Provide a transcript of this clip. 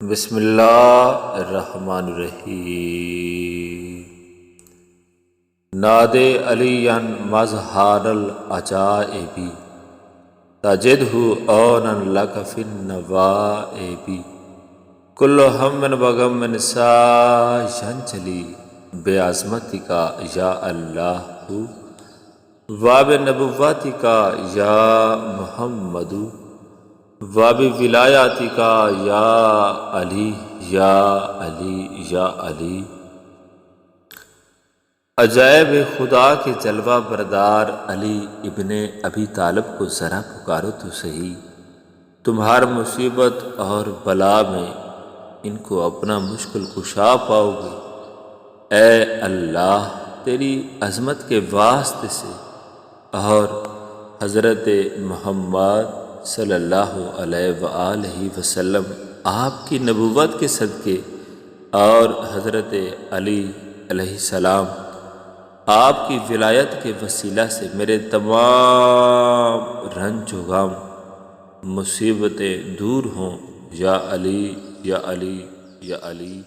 بسم اللہ الرحمن الرحیم۔ ناد علی مظہر العجائب تجدہ اونا لک فی النوائب، کل ہم وغم سینجلی بعظمتک یا اللہ وبنبوتک یا محمد وبولایتک یا علی یا علی یا علی۔ عجائب خدا کے جلوہ بردار علی ابن ابی طالب کو ذرا پکارو تو صحیح، تمہار مصیبت اور بلا میں ان کو اپنا مشکل کشا پاؤ گے۔ اے اللہ، تیری عظمت کے واسطے سے اور حضرت محمد صلی اللہ علیہ وآلہ وسلم آپ کی نبوت کے صدقے اور حضرت علی علیہ السلام آپ کی ولایت کے وسیلہ سے میرے تمام رنج و غم مصیبتیں دور ہوں، یا علی یا علی یا علی۔